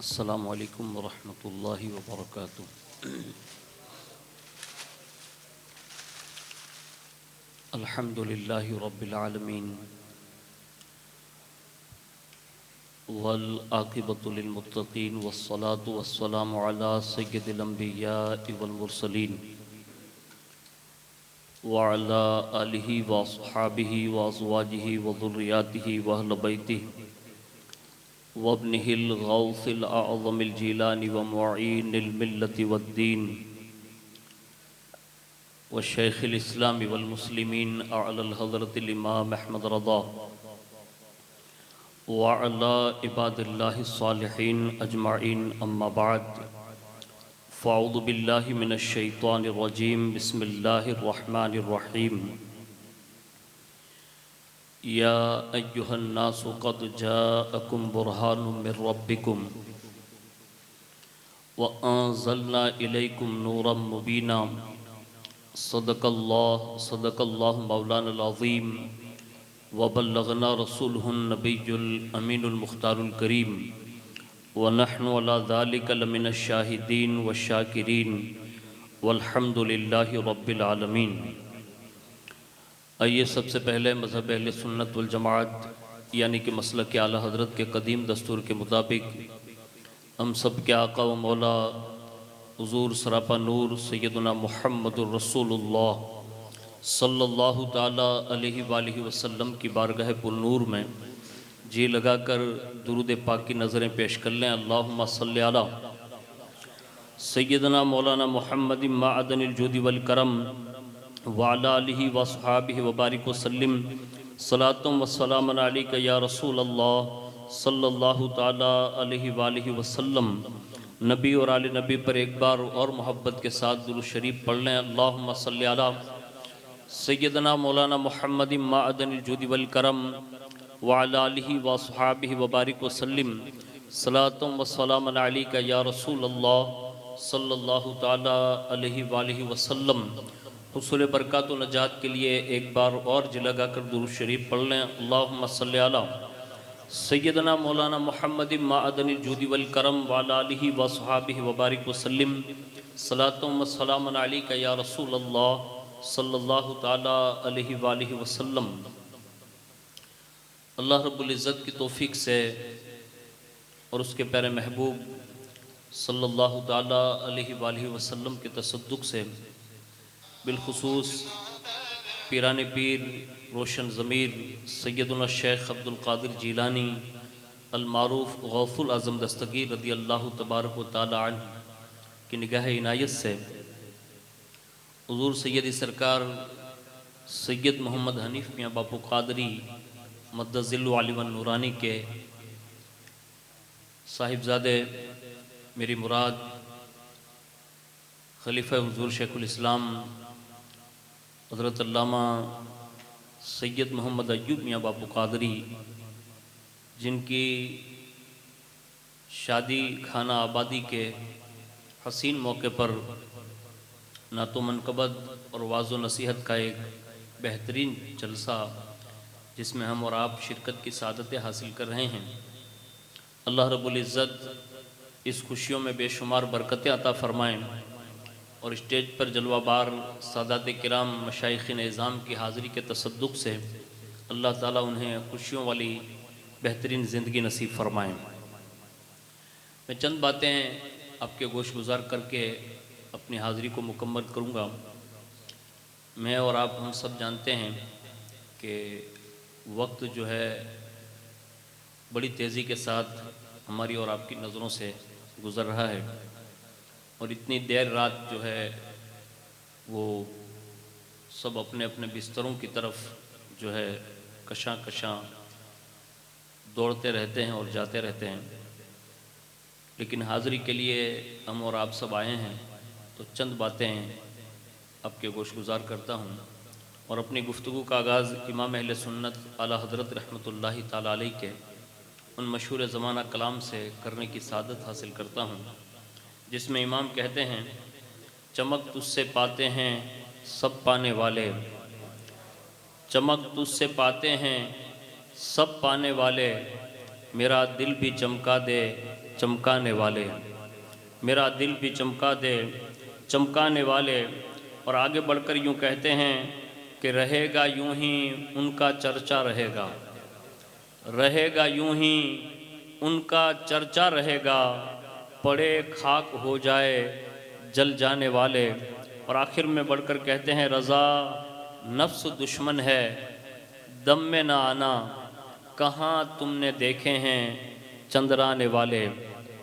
السلام علیکم ورحمۃ اللہ وبرکاتہ۔ الحمد للہ رب العالمین والعاقبۃ للمتقین والصلاة والسلام علی سید الانبیاء والمرسلین وعلی آلہ واصحابہ وازواجہ وذریاتہ واہل بیتہ وابنہ الغوث الأعظم الجیلانی ومعین الملة والدین والشیخ الاسلام والمسلمین اعلی الحضرت الامام احمد رضا وعلی عباد اللہ الصالحین اجمعین، اما بعد فاعوذ باللہ من الشیطان الرجیم، بسم اللہ الرحمن الرحیم۔ یا ایہا الناس قد جاءکم برہان من ربکم وانزلنا الیکم نورا مبینا، صدق اللہ مولانا العظیم، وبلغنا رسولہ النبی الامین المختار الکریم، ونحن علی ذلک لمن الشاہدین والشاکرین، والحمد للہ رب العالمین۔ آئیے سب سے پہلے مذہب اہل سنت والجماعت یعنی کہ مسلک اعلیٰ حضرت کے قدیم دستور کے مطابق ہم سب کے آقا و مولا حضور سراپا نور سیدنا محمد الرسول اللہ صلی اللہ تعالیٰ علیہ وآلہ وسلم کی بارگاہ پر نور میں جی لگا کر درود پاک کی نظریں پیش کر لیں۔ اللہم صلی علی سیدنا مولانا محمد معدن الجود والکرم وعلی آلہ وصحابہ وبارک وسلم، صلاۃ و سلام علیک یا رسول اللہ صلی اللہ تعالیٰ علیہ وآلہ وسلم۔ نبی اور آل نبی پر ایک بار اور محبت کے ساتھ درود شریف پڑھ لیں۔ اللہم صلی علی سیدنا مولانا محمد معدن الجود والکرم وعلی آلہ وصحابہ وبارک وسلم، صلاۃ و سلام علیک یا رسول اللہ صلی اللہ تعالیٰ علیہ وآلہ وسلم۔ حصول برکات و نجات کے لیے ایک بار اور جی لگا کر درود شریف پڑھ لیں۔ اللہم صلی علی سیدنا مولانا محمد معدن الجود والکرم وعلی آلہ وصحابہ وبارک وسلم، صلاۃ و سلام علیک یا رسول اللہ صلی اللہ تعالیٰ علیہ وآلہ وسلم۔ اللہ رب العزت کی توفیق سے اور اس کے پیارے محبوب صلی اللہ تعالیٰ علیہ وآلہ وسلم کے تصدق سے بالخصوص پیران پیر روشن ضمیر سیدنا شیخ عبد القادر جیلانی المعروف غوث العظم دستگیر رضی اللہ تبارک و تعالی عنہ کی نگاہ عنایت سے حضور سیدی سرکار سید محمد حنیف میاں باپو قادری مدد ذل علی نورانی کے صاحبزادے میری مراد خلیفہ حضور شیخ الاسلام حضرت علامہ سید محمد ایوب میاں باپو قادری، جن کی شادی خانہ آبادی کے حسین موقع پر نعت و منقبت اور واعظ و نصیحت کا ایک بہترین جلسہ جس میں ہم اور آپ شرکت کی سعادتیں حاصل کر رہے ہیں، اللہ رب العزت اس خوشیوں میں بے شمار برکتیں عطا فرمائیں، اور اسٹیج پر جلوہ بار سادات کرام مشائخ اعظام کی حاضری کے تصدق سے اللہ تعالیٰ انہیں خوشیوں والی بہترین زندگی نصیب فرمائیں۔ میں چند باتیں آپ کے گوش گزار کر کے اپنی حاضری کو مکمل کروں گا۔ میں اور آپ ہم سب جانتے ہیں کہ وقت جو ہے بڑی تیزی کے ساتھ ہماری اور آپ کی نظروں سے گزر رہا ہے، اور اتنی دیر رات جو ہے وہ سب اپنے اپنے بستروں کی طرف جو ہے کشاں کشاں دوڑتے رہتے ہیں اور جاتے رہتے ہیں، لیکن حاضری کے لیے ہم اور آپ سب آئے ہیں تو چند باتیں آپ کے گوش گزار کرتا ہوں، اور اپنی گفتگو کا آغاز امام اہل سنت اعلیٰ حضرت رحمۃ اللہ تعالیٰ علیہ کے ان مشہور زمانہ کلام سے کرنے کی سعادت حاصل کرتا ہوں، جس میں امام کہتے ہیں: چمک تجھ سے پاتے ہیں سب پانے والے، چمک تجھ سے پاتے ہیں سب پانے والے، میرا دل بھی چمکا دے چمکانے والے، میرا دل بھی چمکا دے چمکانے والے۔ اور آگے بڑھ کر یوں کہتے ہیں کہ رہے گا یوں ہی ان کا چرچا رہے گا، رہے گا یوں ہی ان کا چرچا رہے گا، پڑے خاک ہو جائے جل جانے والے۔ اور آخر میں بڑھ کر کہتے ہیں رضا نفس دشمن ہے دم میں نہ آنا، کہاں تم نے دیکھے ہیں چندرانے والے۔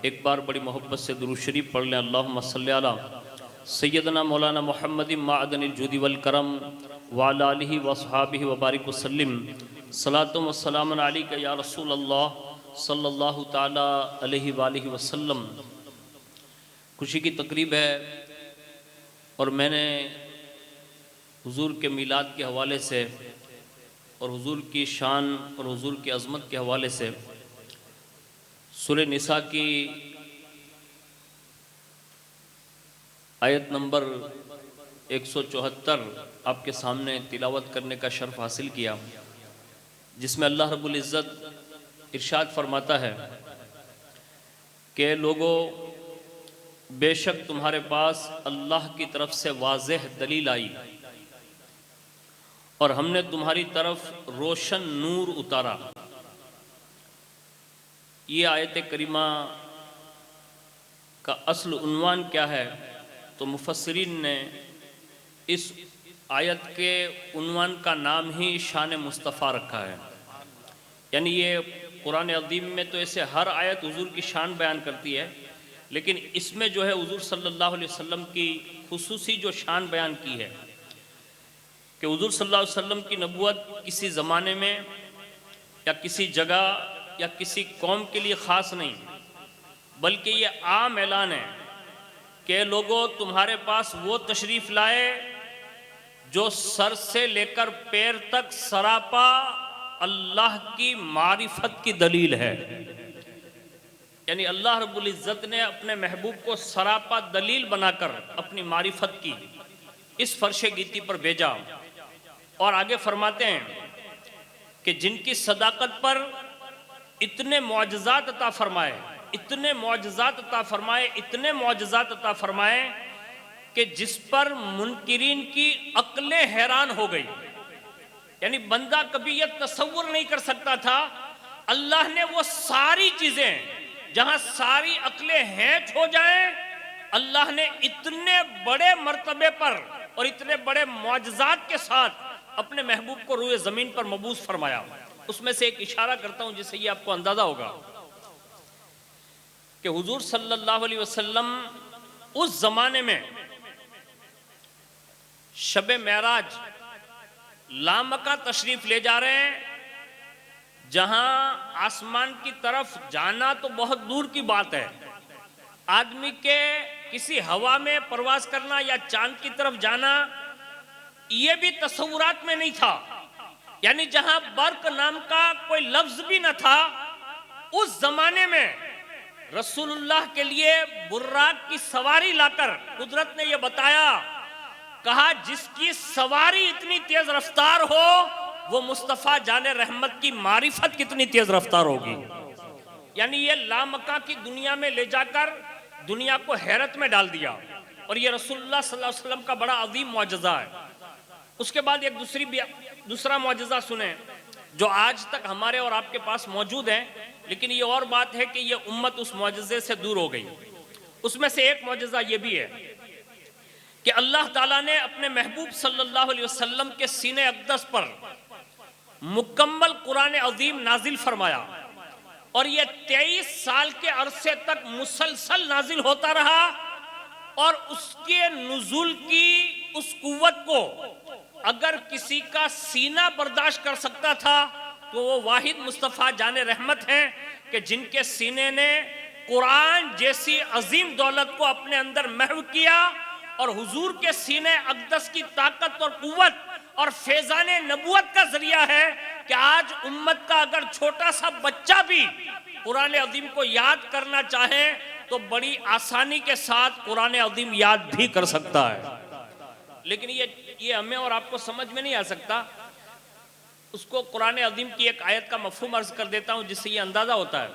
ایک بار بڑی محبت سے درود شریف پڑھ لیں، اللہم صلی علی سیدنا مولانا محمد معدن الجود والکرم وعلی آلہ واصحابہ وبارک وسلم، صلاۃ و سلام علیک یا رسول اللہ صلی اللہ تعالی علیہ وآلہ وسلم۔ خوشی کی تقریب ہے اور میں نے حضور کے میلاد کے حوالے سے اور حضور کی شان اور حضور کی عظمت کے حوالے سے سورہ نساء کی آیت نمبر 174 آپ کے سامنے تلاوت کرنے کا شرف حاصل کیا، جس میں اللہ رب العزت ارشاد فرماتا ہے کہ لوگو بے شک تمہارے پاس اللہ کی طرف سے واضح دلیل آئی اور ہم نے تمہاری طرف روشن نور اتارا۔ یہ آیت کریمہ کا اصل عنوان کیا ہے؟ تو مفسرین نے اس آیت کے عنوان کا نام ہی شان مصطفیٰ رکھا ہے، یعنی یہ قرآن عظیم میں تو ایسے ہر آیت حضور کی شان بیان کرتی ہے، لیکن اس میں جو ہے حضور صلی اللہ علیہ وسلم کی خصوصی جو شان بیان کی ہے کہ حضور صلی اللہ علیہ وسلم کی نبوت کسی زمانے میں یا کسی جگہ یا کسی قوم کے لیے خاص نہیں، بلکہ یہ عام اعلان ہے کہ لوگوں تمہارے پاس وہ تشریف لائے جو سر سے لے کر پیر تک سراپا اللہ کی معرفت کی دلیل ہے۔ یعنی اللہ رب العزت نے اپنے محبوب کو سراپا دلیل بنا کر اپنی معرفت کی اس فرش گیتی پر بھیجا، اور آگے فرماتے ہیں کہ جن کی صداقت پر اتنے معجزات عطا فرمائے، اتنے معجزات عطا فرمائے، اتنے معجزات عطا فرمائے کہ جس پر منکرین کی عقلیں حیران ہو گئی۔ یعنی بندہ کبھی یہ تصور نہیں کر سکتا تھا، اللہ نے وہ ساری چیزیں جہاں ساری عقلیں ہینٹ ہو جائیں، اللہ نے اتنے بڑے مرتبے پر اور اتنے بڑے معجزات کے ساتھ اپنے محبوب کو روئے زمین پر مبعوث فرمایا۔ اس میں سے ایک اشارہ کرتا ہوں جس سے یہ آپ کو اندازہ ہوگا کہ حضور صلی اللہ علیہ وسلم اس زمانے میں شب معراج لامکہ تشریف لے جا رہے ہیں، جہاں آسمان کی طرف جانا تو بہت دور کی بات ہے، آدمی کے کسی ہوا میں پرواز کرنا یا چاند کی طرف جانا یہ بھی تصورات میں نہیں تھا۔ یعنی جہاں برق نام کا کوئی لفظ بھی نہ تھا، اس زمانے میں رسول اللہ کے لیے براق کی سواری لا کر قدرت نے یہ بتایا، کہا جس کی سواری اتنی تیز رفتار ہو وہ مصطفیٰ جان رحمت کی معرفت کتنی تیز رفتار ہوگی۔ یعنی یہ لامکہ کی دنیا میں لے جا کر دنیا کو حیرت میں ڈال دیا، اور یہ رسول اللہ صلی اللہ علیہ وسلم کا بڑا عظیم معجزہ ہے۔ اس کے بعد ایک دوسرا معجزہ سنیں جو آج تک ہمارے اور آپ کے پاس موجود ہے، لیکن یہ اور بات ہے کہ یہ امت اس معجزے سے دور ہو گئی۔ اس میں سے ایک معجزہ یہ بھی ہے کہ اللہ تعالیٰ نے اپنے محبوب صلی اللہ علیہ وسلم کے سینے اقدس پر مکمل قرآن عظیم نازل فرمایا، اور یہ 23 سال کے عرصے تک مسلسل نازل ہوتا رہا، اور اس کے نزول کی اس قوت کو اگر کسی کا سینہ برداشت کر سکتا تھا تو وہ واحد مصطفیٰ جان رحمت ہیں کہ جن کے سینے نے قرآن جیسی عظیم دولت کو اپنے اندر محو کیا، اور حضور کے سینے اقدس کی طاقت اور قوت اور فیضان نبوت کا ذریعہ ہے کہ آج امت کا اگر چھوٹا سا بچہ بھی قرآن عظیم کو یاد کرنا چاہے تو بڑی آسانی کے ساتھ قرآن عظیم یاد بھی کر سکتا ہے۔ لیکن یہ ہمیں اور آپ کو سمجھ میں نہیں آ سکتا۔ اس کو قرآن عظیم کی ایک آیت کا مفہوم عرض کر دیتا ہوں جس سے یہ اندازہ ہوتا ہے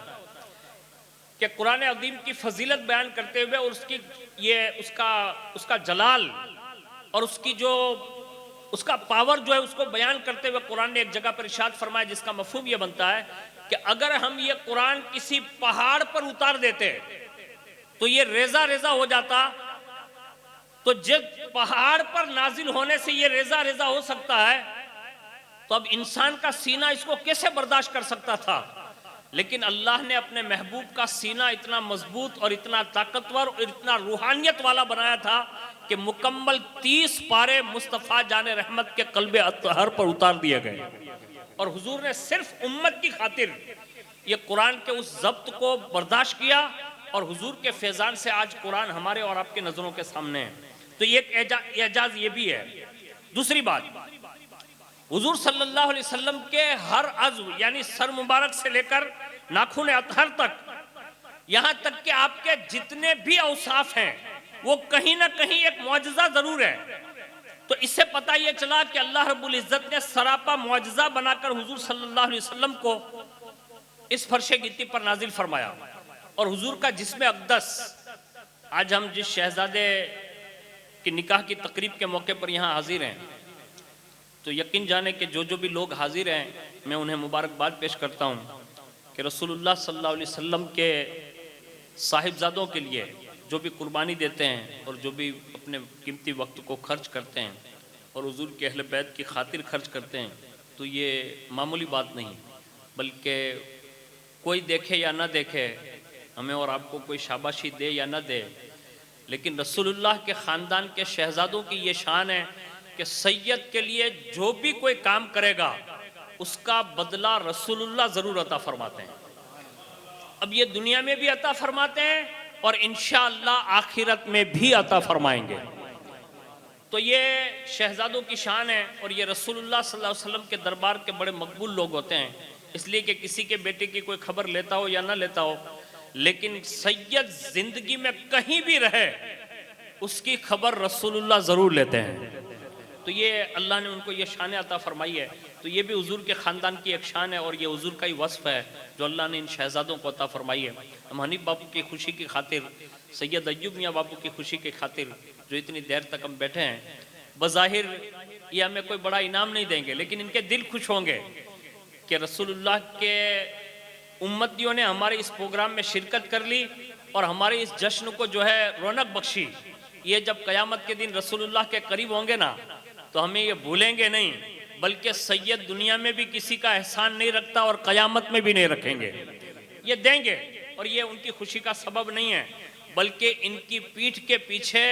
کہ قرآن عظیم کی فضیلت بیان کرتے ہوئے اور اس کا جلال اور اس کا پاور جو ہے اس کو بیان کرتے ہوئے قرآن نے ایک جگہ پر ارشاد فرمایا، جس کا مفہوم یہ بنتا ہے کہ اگر ہم یہ قرآن کسی پہاڑ پر اتار دیتے تو یہ ریزہ ریزہ ہو جاتا، تو جب پہاڑ پر نازل ہونے سے یہ ریزہ ریزہ ہو سکتا ہے تو اب انسان کا سینہ اس کو کیسے برداشت کر سکتا تھا؟ لیکن اللہ نے اپنے محبوب کا سینہ اتنا مضبوط اور اتنا طاقتور اور اتنا روحانیت والا بنایا تھا کہ مکمل 30 پارے مصطفیٰ جان رحمت کے قلب اطہر پر اتار دیے گئے، اور حضور نے صرف امت کی خاطر یہ قرآن کے اس ضبط کو برداشت کیا، اور حضور کے فیضان سے آج قرآن ہمارے اور آپ کے نظروں کے سامنے ہے۔ تو یہ ایک اعجاز یہ بھی ہے۔ دوسری بات، حضور صلی اللہ علیہ وسلم کے ہر عضو یعنی سر مبارک سے لے کر ناخن اطہر تک، یہاں تک کہ آپ کے جتنے بھی اوصاف ہیں وہ کہیں نہ کہیں ایک معجزہ ضرور ہے۔ تو اس سے پتہ یہ چلا کہ اللہ رب العزت نے سراپا معجزہ بنا کر حضور صلی اللہ علیہ وسلم کو اس فرش گتی پر نازل فرمایا، اور حضور کا جسم اقدس، آج ہم جس شہزادے کی نکاح کی تقریب کے موقع پر یہاں حاضر ہیں، تو یقین جانے کہ جو بھی لوگ حاضر ہیں میں انہیں مبارکباد پیش کرتا ہوں کہ رسول اللہ صلی اللہ علیہ وسلم کے صاحبزادوں کے لیے جو بھی قربانی دیتے ہیں اور جو بھی اپنے قیمتی وقت کو خرچ کرتے ہیں اور حضور کے اہل بیت کی خاطر خرچ کرتے ہیں، تو یہ معمولی بات نہیں، بلکہ کوئی دیکھے یا نہ دیکھے، ہمیں اور آپ کو کوئی شاباشی دے یا نہ دے، لیکن رسول اللہ کے خاندان کے شہزادوں کی یہ شان ہے کہ سید کے لیے جو بھی کوئی کام کرے گا اس کا بدلہ رسول اللہ ضرور عطا فرماتے ہیں۔ اب یہ دنیا میں بھی عطا فرماتے ہیں اور انشاءاللہ آخرت میں بھی عطا فرمائیں گے۔ تو یہ شہزادوں کی شان ہے، اور یہ رسول اللہ صلی اللہ علیہ وسلم کے دربار کے بڑے مقبول لوگ ہوتے ہیں، اس لیے کہ کسی کے بیٹے کی کوئی خبر لیتا ہو یا نہ لیتا ہو، لیکن سید زندگی میں کہیں بھی رہے اس کی خبر رسول اللہ ضرور لیتے ہیں۔ تو یہ اللہ نے ان کو یہ شان عطا فرمائی ہے، تو یہ بھی حضور کے خاندان کی ایک شان ہے، اور یہ حضور کا ہی وصف ہے جو اللہ نے ان شہزادوں کو عطا فرمائی ہے۔ ہم حنیف باپو کی خوشی کی خاطر، سید ایوب میاں باپو کی خوشی کی خاطر جو اتنی دیر تک ہم بیٹھے ہیں، بظاہر یہ ہمیں کوئی بڑا انعام نہیں دیں گے، لیکن ان کے دل خوش ہوں گے کہ رسول اللہ کے امتیوں نے ہمارے اس پروگرام میں شرکت کر لی اور ہمارے اس جشن کو جو ہے رونق بخشی۔ یہ جب قیامت کے دن رسول اللہ کے قریب ہوں گے نا تو ہمیں یہ بھولیں گے نہیں، بلکہ سید دنیا میں بھی کسی کا احسان نہیں رکھتا اور قیامت میں بھی نہیں رکھیں گے، یہ دیں گے، اور یہ ان کی خوشی کا سبب نہیں ہے، بلکہ ان کی پیٹھ کے پیچھے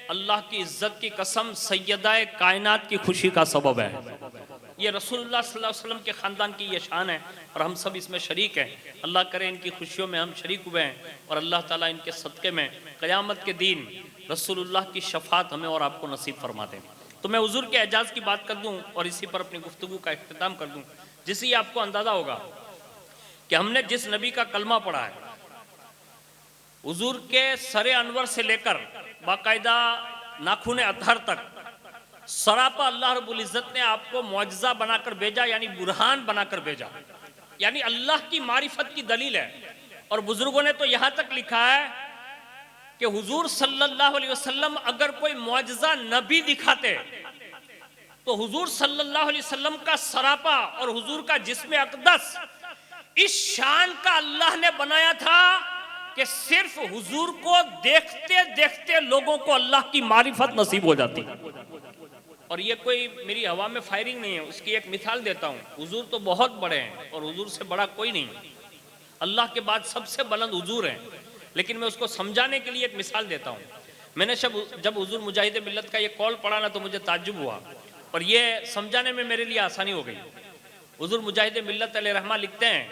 اللہ کی عزت کی قسم سیدہ کائنات کی خوشی کا سبب ہے۔ یہ رسول اللہ صلی اللہ علیہ وسلم کے خاندان کی یہ شان ہے، اور ہم سب اس میں شریک ہیں۔ اللہ کرے ان کی خوشیوں میں ہم شریک ہوئے ہیں، اور اللہ تعالیٰ ان کے صدقے میں قیامت کے دن رسول اللہ کی شفاعت ہمیں اور آپ کو نصیب فرما دیں۔ تو میں حضور کے اعجاز کی بات کر دوں اور اسی پر اپنی گفتگو کا اختتام کر دوں، جس سے آپ کو اندازہ ہوگا کہ ہم نے جس نبی کا کلمہ پڑھا ہے، حضور کے سر انور سے لے کر باقاعدہ ناخن اطہر تک سراپا اللہ رب العزت نے آپ کو معجزہ بنا کر بھیجا، یعنی برہان بنا کر بھیجا، یعنی اللہ کی معرفت کی دلیل ہے۔ اور بزرگوں نے تو یہاں تک لکھا ہے کہ حضور صلی اللہ علیہ وسلم اگر کوئی معجزہ نبی دکھاتے تو حضور صلی اللہ علیہ وسلم کا سراپا اور حضور کا جسم اقدس اس شان کا اللہ نے بنایا تھا کہ صرف حضور کو دیکھتے دیکھتے لوگوں کو اللہ کی معرفت نصیب ہو جاتی۔ اور یہ کوئی میری ہوا میں فائرنگ نہیں ہے، اس کی ایک مثال دیتا ہوں۔ حضور تو بہت بڑے ہیں اور حضور سے بڑا کوئی نہیں، اللہ کے بعد سب سے بلند حضور ہیں، لیکن میں اس کو سمجھانے کے لیے ایک مثال دیتا ہوں۔ میں نے جب حضور مجاہد ملت کا یہ قول پڑھا نا تو مجھے تعجب ہوا، اور یہ سمجھانے میں میرے لیے آسانی ہو گئی۔ حضور مجاہد ملت علیہ رحمہ لکھتے ہیں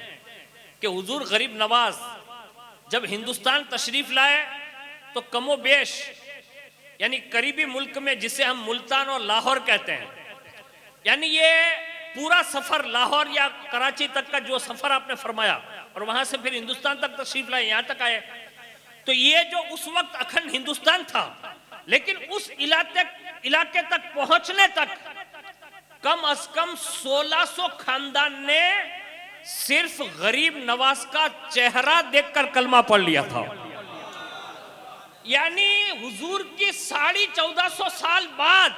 کہ حضور غریب نواز جب ہندوستان تشریف لائے تو کم و بیش یعنی قریبی ملک میں جسے ہم ملتان اور لاہور کہتے ہیں، یعنی یہ پورا سفر لاہور یا کراچی تک کا جو سفر آپ نے فرمایا اور وہاں سے پھر ہندوستان تک تشریف لائے، یہاں تک آئے، تو یہ جو اس وقت اکھنڈ ہندوستان تھا، لیکن اس علاقے تک پہنچنے تک کم از کم 1600 خاندان نے صرف غریب نواز کا چہرہ دیکھ کر کلمہ پڑھ لیا تھا. یعنی حضور کی 1450 سال بعد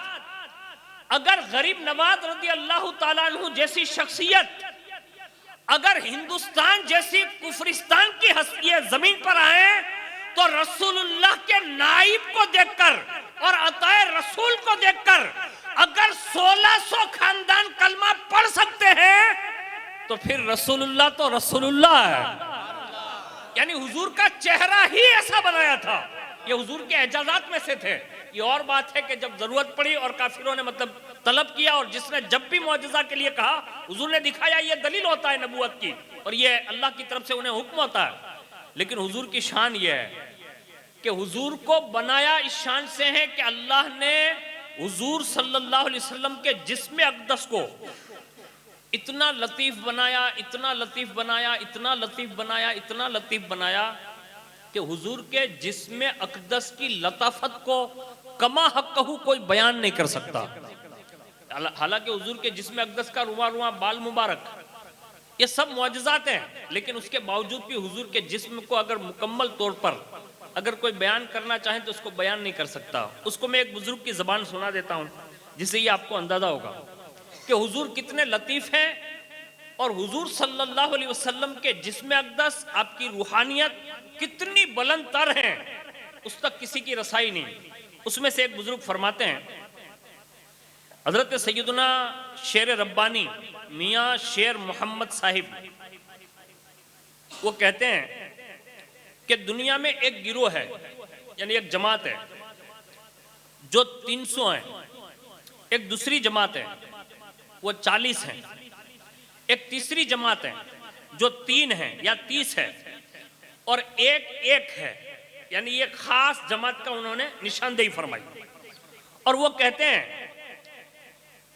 اگر غریب نواز رضی اللہ تعالیٰ عنہ جیسی شخصیت اگر ہندوستان جیسی کفرستان کی ہستی زمین پر آئے تو رسول اللہ کے نائب کو دیکھ کر اور عطائے رسول کو دیکھ کر اگر 1600 خاندان کلمہ پڑھ سکتے ہیں تو پھر رسول اللہ تو رسول اللہ ہے. یعنی حضور کا چہرہ ہی ایسا بنایا تھا. یہ حضور کے اعجازات میں سے تھے. یہ اور بات ہے کہ جب ضرورت پڑی اور کافروں نے مطلب طلب کیا اور جس نے جب بھی معجزہ کے لیے کہا حضور نے دکھایا یہ دلیل ہوتا ہے نبوت کی اور یہ اللہ کی طرف سے انہیں حکم ہوتا ہے. لیکن حضور کی شان یہ ہے کہ حضور کو بنایا اس شان سے ہے کہ اللہ نے حضور صلی اللہ علیہ وسلم کے جسم اقدس کو اتنا لطیف بنایا اتنا لطیف بنایا اتنا لطیف بنایا اتنا لطیف بنایا کہ حضور کے جسم اقدس کی لطافت کو کما حقہ کوئی بیان نہیں کر سکتا. حالانکہ حضور کے جسم اقدس کا رواں رواں بال مبارک یہ سب معجزات ہیں لیکن اس کے باوجود بھی حضور کے جسم کو اگر مکمل طور پر اگر کوئی بیان کرنا چاہے تو اس کو بیان نہیں کر سکتا. اس کو میں ایک بزرگ کی زبان سنا دیتا ہوں جس سے یہ آپ کو اندازہ ہوگا کہ حضور کتنے لطیف ہیں اور حضور صلی اللہ علیہ وسلم کے جسم اقدس آپ کی روحانیت کتنی بلند تر ہیں اس تک کسی کی رسائی نہیں. اس میں سے ایک بزرگ فرماتے ہیں حضرت سیدنا شیر ربانی میاں شیر محمد صاحب وہ کہتے ہیں کہ دنیا میں ایک گروہ ہے یعنی ایک جماعت ہے جو 300 ہیں. ایک دوسری جماعت ہے وہ 40 ہیں. ایک تیسری جماعت ہے جو 3 ہیں یا 30 ہے اور ایک ہے. یعنی یہ خاص جماعت کا انہوں نے نشاندہی فرمائی اور وہ کہتے ہیں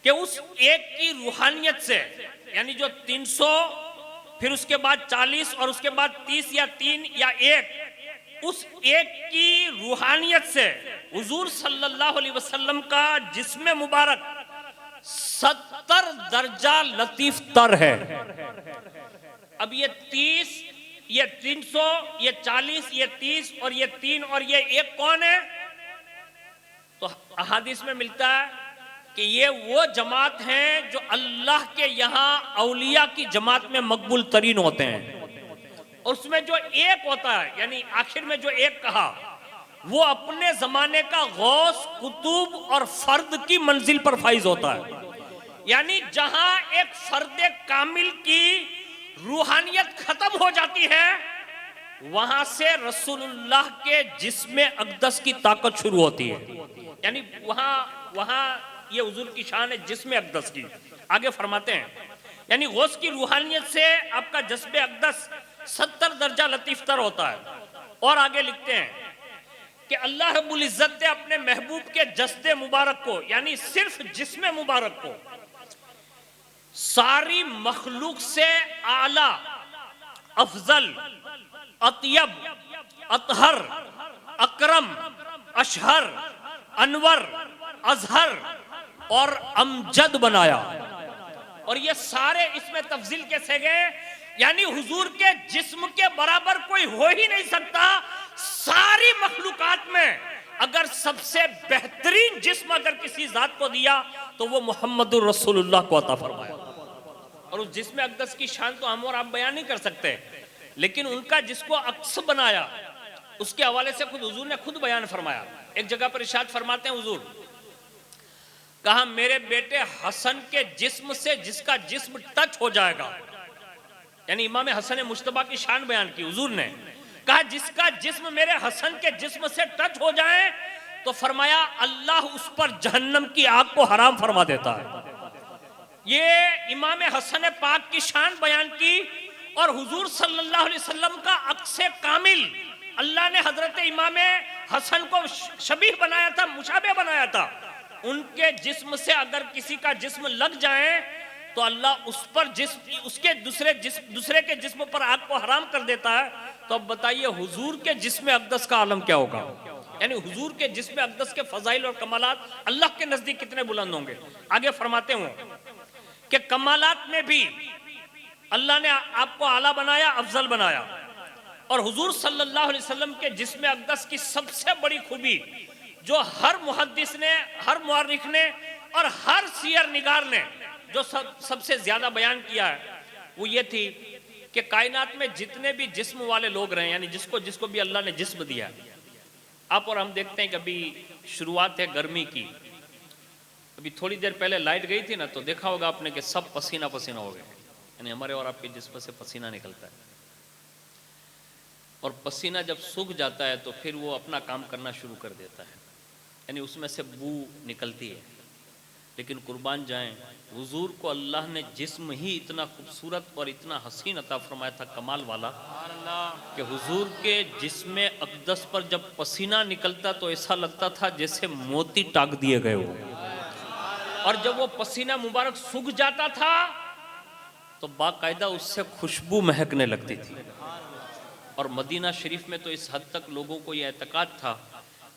کہ اس ایک کی روحانیت سے یعنی جو 300 پھر اس کے بعد 40 اور اس کے بعد 30 یا 3 یا 1 اس ایک کی روحانیت سے حضور صلی اللہ علیہ وسلم کا جسم مبارک 70 درجہ لطیف تر ہے. اب یہ 30 یہ 300 یہ 40 یہ 30 اور یہ 3 اور یہ 1 کون ہے؟ تو احادیث میں ملتا ہے کہ یہ وہ جماعت ہیں جو اللہ کے یہاں اولیاء کی جماعت میں مقبول ترین ہوتے ہیں. اس میں جو 1 ہوتا ہے یعنی آخر میں جو 1 کہا وہ اپنے زمانے کا غوث قطب اور فرد کی منزل پر فائز ہوتا ہے. یعنی جہاں ایک فرد کامل کی روحانیت ختم ہو جاتی ہے وہاں سے رسول اللہ کے جسم اقدس کی طاقت شروع ہوتی ہے. یعنی وہاں یہ حضور کی شان ہے جسم اقدس کی. آگے فرماتے ہیں یعنی غوث کی روحانیت سے آپ کا جسم اقدس 70 درجہ لطیف تر ہوتا ہے. اور آگے لکھتے ہیں کہ اللہ رب العزت نے اپنے محبوب کے جسد مبارک کو یعنی صرف جسم مبارک کو ساری مخلوق سے اعلیٰ افضل اطیب اطہر اکرم اشہر انور اظہر اور امجد بنایا. اور یہ سارے اس میں تفضیل کے سگے یعنی حضور کے جسم کے برابر کوئی ہو ہی نہیں سکتا. ساری مخلوقات میں اگر سب سے بہترین جسم اگر کسی ذات کو دیا تو وہ محمد الرسول اللہ کو عطا فرمایا. اور اس جسم اقدس کی شان تو ہم اور آپ بیان نہیں کر سکتے لیکن ان کا جس کو عکس بنایا اس کے حوالے سے خود حضور نے خود بیان فرمایا. ایک جگہ پر ارشاد فرماتے ہیں حضور کہا میرے بیٹے حسن کے جسم سے جس کا جسم ٹچ ہو جائے گا یعنی امام حسن مجتبیٰ کی شان بیان کی. حضور نے کہا جس کا جسم میرے حسن کے جسم سے ٹچ ہو جائے تو فرمایا اللہ اس پر جہنم کی آگ کو حرام فرما دیتا ہے. یہ امام حسن پاک کی شان بیان کی اور حضور صلی اللہ علیہ وسلم کا عکس کامل اللہ نے حضرت امام حسن کو شبیہ بنایا تھا مشابہ بنایا تھا. ان کے جسم سے اگر کسی کا جسم لگ جائے تو اللہ اس پر اس کے دوسرے کے جسم پر آگ کو حرام کر دیتا ہے. تو اب بتائیے حضور کے جسم اقدس کا عالم کیا ہوگا. یعنی حضور کے جسم اقدس کے فضائل اور کمالات اللہ کے نزدیک کتنے بلند ہوں گے. آگے فرماتے ہوں کہ کمالات میں بھی اللہ نے آپ کو اعلیٰ بنایا، افضل بنایا. اور حضور صلی اللہ علیہ وسلم کے جسم اقدس کی سب سے بڑی خوبی جو ہر محدث نے، ہر مورخ نے اور ہر سیر نگار نے جو سب سے زیادہ بیان کیا ہے وہ یہ تھی کہ کائنات میں جتنے بھی جسم والے لوگ رہے، یعنی جس کو بھی اللہ نے جسم دیا، آپ اور ہم دیکھتے ہیں کہ ابھی شروعات ہے گرمی کی، ابھی تھوڑی دیر پہلے لائٹ گئی تھی نا تو دیکھا ہوگا آپ نے کہ سب پسینہ پسینہ ہو گئے، یعنی ہمارے اور آپ کے جسم سے پسینہ نکلتا ہے. اور پسینہ جب سوکھ جاتا ہے تو پھر وہ اپنا کام کرنا شروع کر دیتا ہے، یعنی اس میں سے بو نکلتی ہے. لیکن قربان جائیں، حضور کو اللہ نے جسم ہی اتنا خوبصورت اور اتنا حسین عطا فرمایا تھا، کمال والا، کہ حضور کے جسم اقدس پر جب پسینہ نکلتا تو ایسا لگتا تھا جیسے موتی ٹاک دیے گئے ہو. اور جب وہ پسینہ مبارک سوکھ جاتا تھا تو باقاعدہ اس سے خوشبو مہکنے لگتی تھی. اور مدینہ شریف میں تو اس حد تک لوگوں کو یہ اعتقاد تھا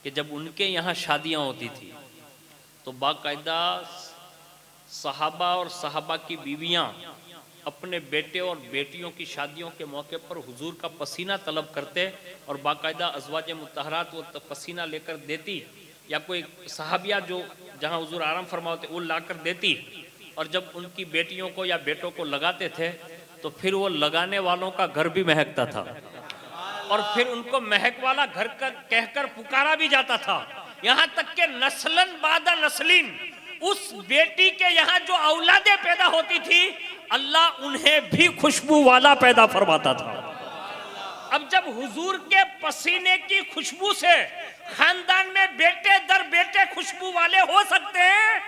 کہ جب ان کے یہاں شادیاں ہوتی تھی تو باقاعدہ صحابہ اور صحابہ کی بیویاں اپنے بیٹے اور بیٹیوں کی شادیوں کے موقع پر حضور کا پسینہ طلب کرتے، اور باقاعدہ ازواج مطہرات وہ پسینہ لے کر دیتی، یا کوئی صحابیہ جو جہاں حضور آرام فرما ہوتے وہ لا کر دیتی، اور جب ان کی بیٹیوں کو یا بیٹوں کو لگاتے تھے تو پھر وہ لگانے والوں کا گھر بھی مہکتا تھا، اور پھر ان کو مہک والا گھر کہہ کر پکارا بھی جاتا تھا، یہاں تک کہ نسلن بعد نسلین اس بیٹی کے یہاں جو اولادیں پیدا ہوتی تھی اللہ انہیں بھی خوشبو والا پیدا فرماتا تھا. اب جب حضور کے پسینے کی خوشبو سے خاندان میں بیٹے در بیٹے خوشبو والے ہو سکتے ہیں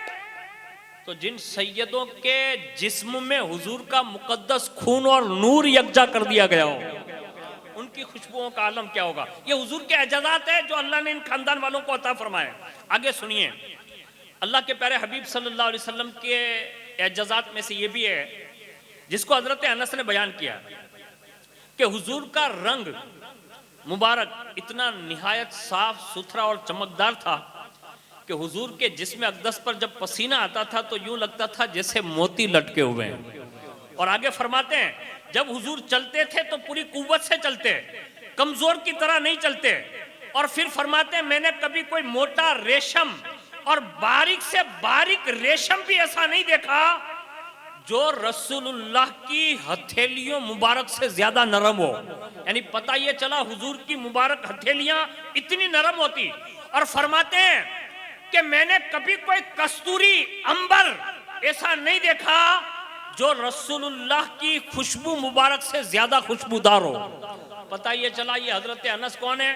تو جن سیدوں کے جسم میں حضور کا مقدس خون اور نور یکجا کر دیا گیا ہو ان کی خوشبوؤں کا عالم کیا ہوگا. یہ حضور کے اعجازات ہیں جو اللہ نے ان خاندان والوں کو عطا فرمائے. آگے سنیے، اللہ کے پیارے حبیب صلی اللہ علیہ وسلم کے اعجازات میں سے یہ بھی ہے جس کو حضرت انس نے بیان کیا کہ حضور کا رنگ مبارک اتنا نہایت صاف ستھرا اور چمکدار تھا کہ حضور کے جسم اقدس پر جب پسینہ آتا تھا تو یوں لگتا تھا جیسے موتی لٹکے ہوئے ہیں. اور آگے فرماتے ہیں جب حضور چلتے تھے تو پوری قوت سے چلتے، کمزور کی طرح نہیں چلتے. اور پھر فرماتے ہیں میں نے کبھی کوئی موٹا ریشم اور باریک سے باریک ریشم بھی ایسا نہیں دیکھا جو رسول اللہ کی ہتھیلیوں مبارک سے زیادہ نرم ہو. یعنی پتہ یہ چلا حضور کی مبارک ہتھیلیاں اتنی نرم ہوتی. اور فرماتے ہیں کہ میں نے کبھی کوئی کستوری عنبر ایسا نہیں دیکھا جو رسول اللہ کی خوشبو مبارک سے زیادہ خوشبودار ہو. پتہ یہ چلا یہ حضرت انس کون ہے؟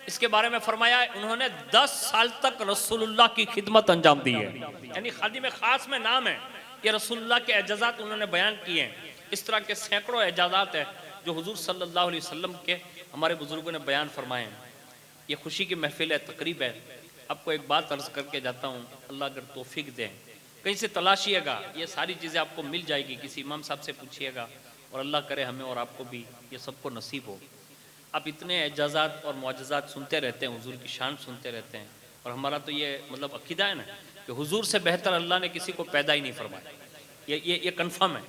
اس کے بارے میں فرمایا انہوں نے 10 سال تک رسول اللہ کی خدمت انجام دی ہے، یعنی خادم خاص میں نام ہے کہ رسول اللہ کے اعجازات انہوں نے بیان کیے ہیں. اس طرح کے سینکڑوں اعجازات ہیں جو حضور صلی اللہ علیہ وسلم کے ہمارے بزرگوں نے بیان فرمائے ہیں. یہ خوشی کی محفل ہے، تقریب ہے. آپ کو ایک بات عرض کر کے جاتا ہوں، اللہ اگر توفیق دے کہیں سے تلاشیے گا، یہ ساری چیزیں آپ کو مل جائے گی، کسی امام صاحب سے پوچھیے گا، اور اللہ کرے ہمیں اور آپ کو بھی یہ سب کو نصیب ہو. آپ اتنے اعجازات اور معجزات سنتے رہتے ہیں، حضور کی شان سنتے رہتے ہیں، اور ہمارا تو یہ مطلب عقیدہ ہے نا کہ حضور سے بہتر اللہ نے کسی کو پیدا ہی نہیں فرمایا. یہ کنفرم ہے،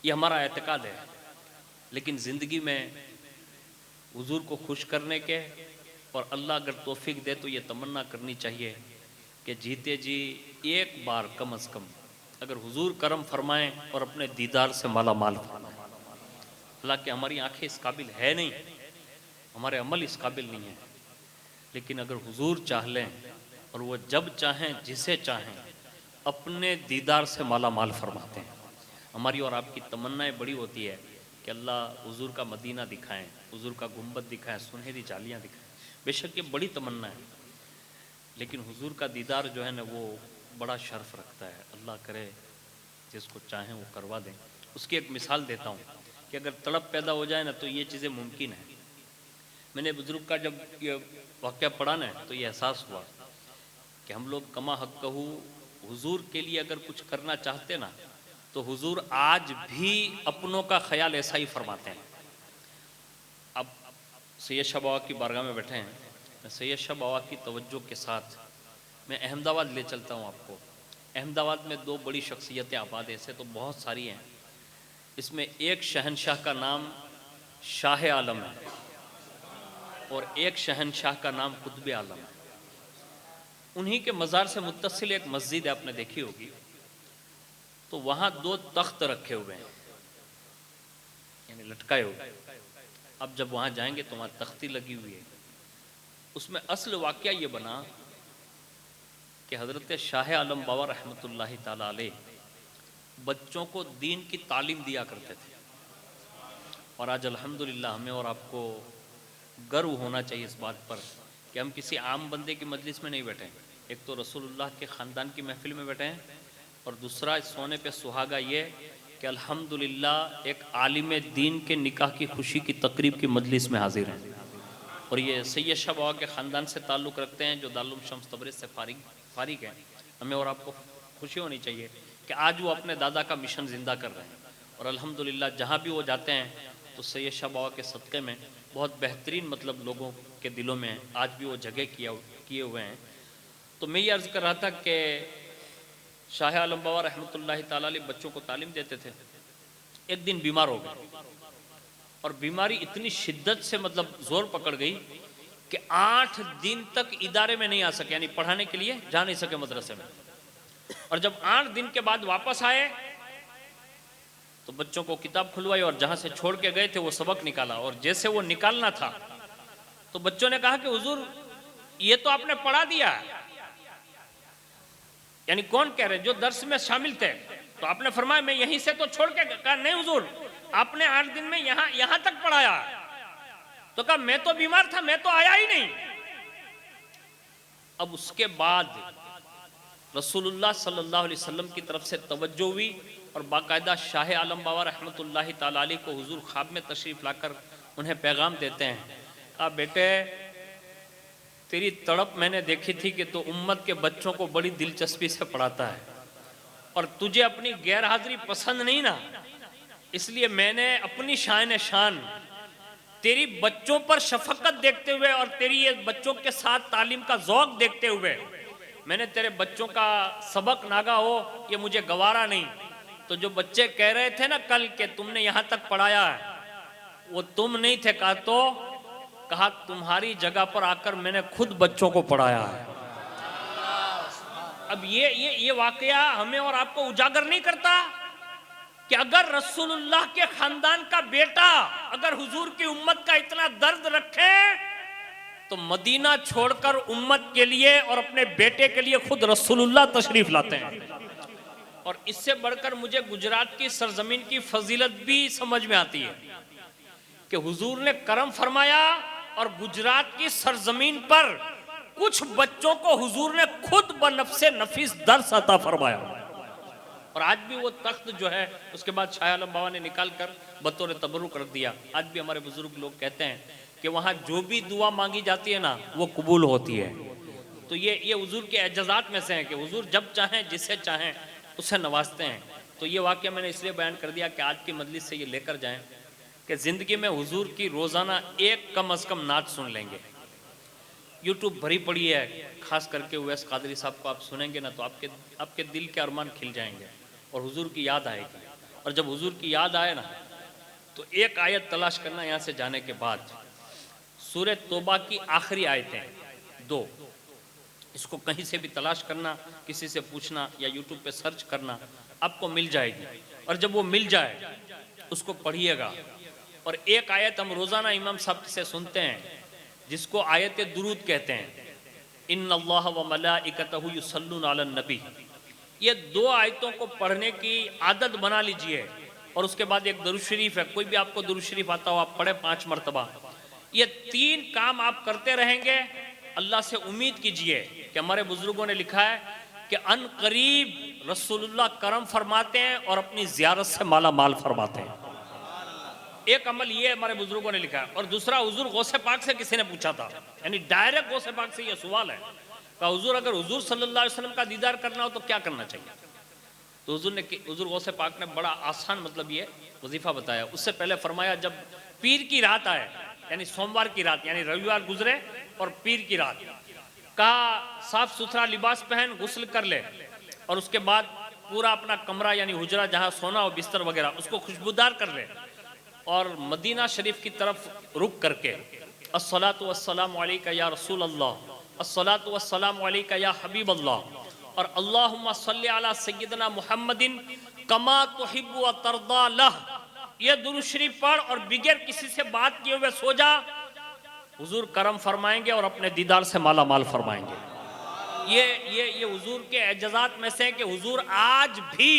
یہ ہمارا اعتقاد ہے. لیکن زندگی میں حضور کو خوش کرنے کے اور اللہ اگر توفیق دے تو یہ تمنا کرنی چاہیے کہ جیتے جی ایک بار کم از کم اگر حضور کرم فرمائیں اور اپنے دیدار سے مالا مال فرمائیں. حالانکہ ہماری آنکھیں اس قابل ہے نہیں، ہمارے عمل اس قابل نہیں ہیں، لیکن اگر حضور چاہ لیں اور وہ جب چاہیں جسے چاہیں اپنے دیدار سے مالا مال فرماتے ہیں. ہماری اور آپ کی تمنائیں بڑی ہوتی ہے کہ اللہ حضور کا مدینہ دکھائیں، حضور کا گنبد دکھائیں، سنہری جالیاں دکھائیں. بے شک یہ بڑی تمنا ہے، لیکن حضور کا دیدار جو ہے نا وہ بڑا شرف رکھتا ہے. اللہ کرے جس کو چاہیں وہ کروا دیں. اس کی ایک مثال دیتا ہوں کہ اگر تڑپ پیدا ہو جائے نا تو یہ چیزیں ممکن ہیں. میں نے بزرگ کا جب یہ واقعہ پڑھا نا تو یہ احساس ہوا کہ ہم لوگ کما حق کہو حضور کے لیے اگر کچھ کرنا چاہتے نا تو حضور آج بھی اپنوں کا خیال ایسا ہی فرماتے ہیں. اب سید شاہ بابا کی بارگاہ میں بیٹھے ہیں، میں سید شاہ بابا کی توجہ کے ساتھ میں احمد آباد لے چلتا ہوں آپ کو. احمد آباد میں 2 بڑی شخصیتیں آباد، ایسے تو بہت ساری ہیں اس میں ایک شہنشاہ کا نام شاہ عالم ہے اور ایک شہنشاہ کا نام قطب عالم ہے. انہی کے مزار سے متصل ایک مسجد ہے، آپ نے دیکھی ہوگی. تو وہاں 2 تخت رکھے ہوئے ہیں، یعنی لٹکائے ہوئے. اب جب وہاں جائیں گے تو وہاں تختی لگی ہوئی ہے. اس میں اصل واقعہ یہ بنا کہ حضرت شاہ عالم بابا رحمۃ اللہ تعالی علیہ بچوں کو دین کی تعلیم دیا کرتے تھے. اور آج الحمدللہ ہمیں اور آپ کو گرو ہونا چاہیے اس بات پر کہ ہم کسی عام بندے کی مجلس میں نہیں بیٹھے ہیں. ایک تو رسول اللہ کے خاندان کی محفل میں بیٹھے ہیں، اور دوسرا سونے پہ سہاگا یہ کہ الحمدللہ ایک عالم دین کے نکاح کی خوشی کی تقریب کی مجلس میں حاضر ہیں. اور یہ سید شاہ بابا کے خاندان سے تعلق رکھتے ہیں جو دارالعلوم شمس تبریز سے فارغ ہیں. ہمیں اور آپ کو خوشی ہونی چاہیے کہ آج وہ اپنے دادا کا مشن زندہ کر رہے ہیں. اور الحمدللہ جہاں بھی وہ جاتے ہیں تو سید شاہ بابا کے صدقے میں بہت بہترین مطلب لوگوں کے دلوں میں آج بھی وہ جگہ کیے ہوئے ہیں. تو میں یہ عرض کر رہا تھا کہ شاہ عالم بابا رحمۃ اللہ تعالی علیہ بچوں کو تعلیم دیتے تھے. ایک دن بیمار ہو گئے اور بیماری اتنی شدت سے مطلب زور پکڑ گئی کہ 8 دن تک ادارے میں نہیں آ سکے، یعنی پڑھانے کے لیے جا نہیں سکے مدرسے میں. اور جب 8 دن کے بعد واپس آئے تو بچوں کو کتاب کھلوائی اور جہاں سے چھوڑ کے گئے تھے وہ سبق نکالا. اور جیسے وہ نکالنا تھا تو بچوں نے کہا کہ حضور یہ تو آپ نے پڑھا دیا، یعنی کون کہہ رہے جو درس میں شامل تھے. تو آپ نے فرمایا میں یہیں سے تو چھوڑ کے کہا نہیں حضور آپ نے 8 دن میں یہاں تک پڑھایا. تو کہا میں تو بیمار تھا، میں تو آیا ہی نہیں. اب اس کے بعد رسول اللہ صلی اللہ علیہ وسلم کی طرف سے توجہ ہوئی اور باقاعدہ شاہ عالم بابا رحمۃ اللہ تعالی علیہ کو حضور خواب میں تشریف لا کر انہیں پیغام دیتے ہیں. کہا بیٹے تیری تڑپ میں نے دیکھی تھی کہ تو امت کے بچوں کو بڑی دلچسپی سے پڑھاتا ہے اور تجھے اپنی غیر حاضری پسند نہیں نا، اس لیے میں نے اپنی شان تیری بچوں پر شفقت دیکھتے ہوئے اور تیری یہ بچوں کے ساتھ تعلیم کا ذوق دیکھتے ہوئے میں نے تیرے بچوں کا سبق ناگا ہو یہ مجھے گوارا نہیں. تو جو بچے کہہ رہے تھے نا کل کہ تم نے یہاں تک پڑھایا ہے وہ تم نہیں تھے. کہا تمہاری جگہ پر آ کر میں نے خود بچوں کو پڑھایا ہے. اب یہ واقعہ ہمیں اور آپ کو اجاگر نہیں کرتا کہ اگر رسول اللہ کے خاندان کا بیٹا اگر حضور کی امت کا اتنا درد رکھے تو مدینہ چھوڑ کر امت کے لیے اور اپنے بیٹے کے لیے خود رسول اللہ تشریف لاتے ہیں. اور اس سے بڑھ کر مجھے گجرات کی سرزمین کی فضیلت بھی سمجھ میں آتی ہے کہ حضور نے کرم فرمایا اور گجرات کی سرزمین پر کچھ بچوں کو حضور نے خود بنفس نفیس درس عطا فرمایا. اور آج بھی وہ تخت جو ہے اس کے بعد شاہ عالم بابا نے نکال کر بطور تبرک رکھ دیا. آج بھی ہمارے بزرگ لوگ کہتے ہیں کہ وہاں جو بھی دعا مانگی جاتی ہے نا وہ قبول ہوتی ہے. تو یہ حضور کے اعجازات میں سے ہیں کہ حضور جب چاہیں جسے چاہیں اسے نوازتے ہیں. تو یہ واقعہ میں نے اس لیے بیان کر دیا کہ آج کی مجلس سے یہ لے کر جائیں کہ زندگی میں حضور کی روزانہ ایک کم از کم نعت سن لیں گے. یوٹیوب بھری پڑی ہے، خاص کر کے اویس قادری صاحب کو آپ سنیں گے نا تو آپ کے دل کے ارمان کھل جائیں گے اور حضور کی یاد آئے گی. اور جب حضور کی یاد آئے نا تو ایک آیت تلاش کرنا یہاں سے جانے کے بعد سورہ توبہ کی آخری آیتیں 2، اس کو کہیں سے بھی تلاش کرنا، کسی سے پوچھنا یا یوٹیوب پہ سرچ کرنا، آپ کو مل جائے گی. اور جب وہ مل جائے اس کو پڑھیے گا. اور ایک آیت ہم روزانہ امام صاحب سے سنتے ہیں جس کو آیت درود کہتے ہیں، ان اللہ و ملائکتہ یصلون علی النبی. یہ 2 آیتوں کو پڑھنے کی عادت بنا لیجئے. اور اس کے بعد ایک درود شریف ہے، کوئی بھی آپ کو درود شریف آتا ہو آپ پڑھیں 5 مرتبہ. یہ 3 کام آپ کرتے رہیں گے. اللہ سے امید کیجئے کہ ہمارے بزرگوں نے لکھا ہے کہ ان قریب رسول اللہ کرم فرماتے ہیں اور اپنی زیارت سے مالا مال فرماتے ہیں. ایک عمل یہ ہمارے بزرگوں نے لکھا ہے. اور دوسرا حضور غوث پاک سے کسی نے پوچھا تھا، یعنی ڈائریکٹ غوث پاک سے یہ سوال ہے کہ حضور اگر حضور صلی اللہ علیہ وسلم کا دیدار کرنا ہو تو کیا کرنا چاہیے؟ تو حضور غوث پاک نے بڑا آسان مطلب یہ وظیفہ بتایا. اس سے پہلے فرمایا جب پیر کی رات آئے، یعنی سوموار کی رات، یعنی رویوار گزرے اور پیر کی رات، کہا صاف ستھرا لباس پہن غسل کر لے اور اس کے بعد پورا اپنا کمرہ یعنی حجرہ جہاں سونا ہو بستر وغیرہ اس کو خوشبودار کر لیں اور مدینہ شریف کی طرف رک کر کے الصلاۃ والسلام علیکہ یا رسول اللہ، الصلاۃ والسلام علیکہ یا حبیب اللہ، اور اللہم صلی علی سیدنا محمد کما تحب و ترضا لہ، یہ درود شریف پڑھ اور بغیر کسی سے بات کیے ہوئے سو جا، حضور کرم فرمائیں گے اور اپنے دیدار سے مالا مال فرمائیں گے۔ یہ حضور کے اعجازات میں سے ہے کہ حضور آج بھی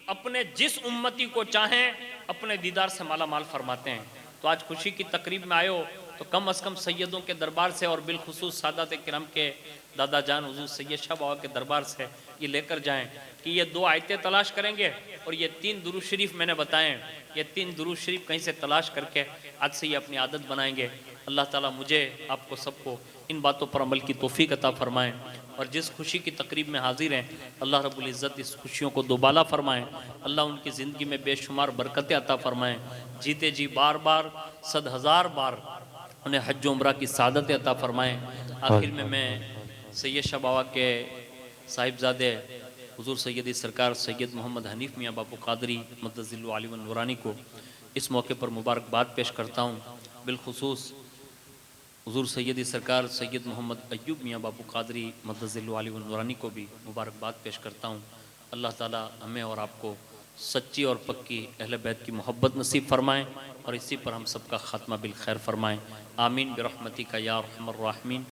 اپنے جس امتی کو چاہیں اپنے دیدار سے مالا مال فرماتے ہیں۔ تو آج خوشی کی تقریب میں آئے ہو تو کم از کم سیدوں کے دربار سے اور بالخصوص سادات کرام کے دادا جان حضور سید شاہ بابا کے دربار سے یہ لے کر جائیں کہ یہ 2 آیتیں تلاش کریں گے اور یہ 3 درود شریف میں نے بتائیں، یہ 3 درود شریف کہیں سے تلاش کر کے آج سے یہ اپنی عادت بنائیں گے۔ اللہ تعالیٰ مجھے آپ کو سب کو ان باتوں پر عمل کی توفیق عطا فرمائیں، اور جس خوشی کی تقریب میں حاضر ہیں اللہ رب العزت اس خوشیوں کو دوبالا فرمائیں، اللہ ان کی زندگی میں بے شمار برکتیں عطا فرمائیں، جیتے جی بار بار 100,000 بار انہیں حج و عمرہ کی سعادت عطا فرمائیں۔ آخر میں سید شاہ بابا کے صاحبزادے حضور سیدی سرکار سید محمد حنیف میاں باپو قادری مدد ذلہ علی النورانی کو اس موقع پر مبارکباد پیش کرتا ہوں، بالخصوص حضور سیدی سرکار سید محمد ایوب میاں باپو قادری مدد ذلہ علی النورانی کو بھی مبارکباد پیش کرتا ہوں۔ اللہ تعالیٰ ہمیں اور آپ کو سچی اور پکی اہل بیت کی محبت نصیب فرمائیں اور اسی پر ہم سب کا خاتمہ بالخیر فرمائیں، آمین برحمتک یا ارحم الراحمین۔